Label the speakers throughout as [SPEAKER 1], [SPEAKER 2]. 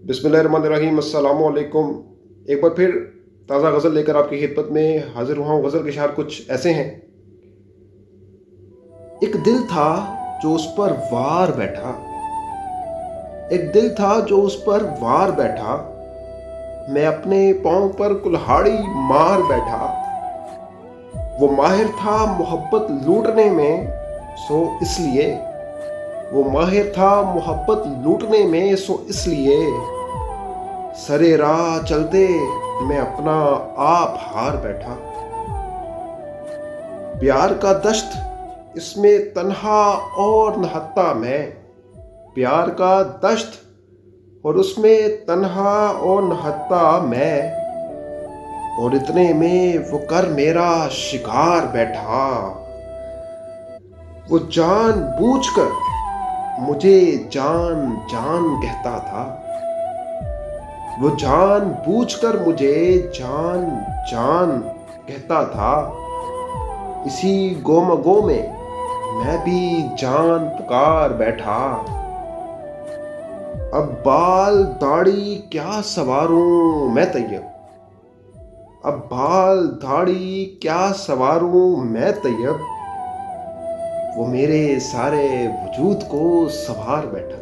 [SPEAKER 1] बिस्मिल्लाहिर्रहमानिर्रहीम, अस्सलामु अलैकुम। एक बार फिर ताज़ा गज़ल लेकर आपकी खिदमत में हाजिर हुआ हूँ। गज़ल के अशआर कुछ ऐसे हैं। एक दिल था जो उस पर वार बैठा, एक दिल था जो उस पर वार बैठा, मैं अपने पाँव पर कुल्हाड़ी मार बैठा। वो माहिर था मोहब्बत लूटने में, सो इसलिए वो माहिर था मोहब्बत लूटने में, सो इसलिए सरे राह चलते मैं अपना आप हार बैठा। प्यार का दश्त इसमें तन्हा और नहत्ता मैं, प्यार का दश्त और उसमें तन्हा और नहत्ता मैं, और इतने में वो कर मेरा शिकार बैठा। वो जान बूझ कर मुझे जान जान कहता था, वो जान बूझ कर मुझे जान जान कहता था। इसी गोमगो में मैं भी जान पुकार बैठा। अब बाल दाढ़ी क्या संवारूं मैं तैयब, अब बाल दाढ़ी क्या संवारूं मैं तैयब, वो मेरे सारे वजूद को संवार बैठा।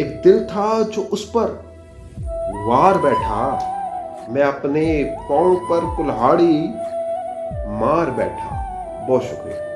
[SPEAKER 1] एक दिल था जो उस पर वार बैठा, मैं अपने पाँव पर कुल्हाड़ी मार बैठा। बहुत शुक्रिया।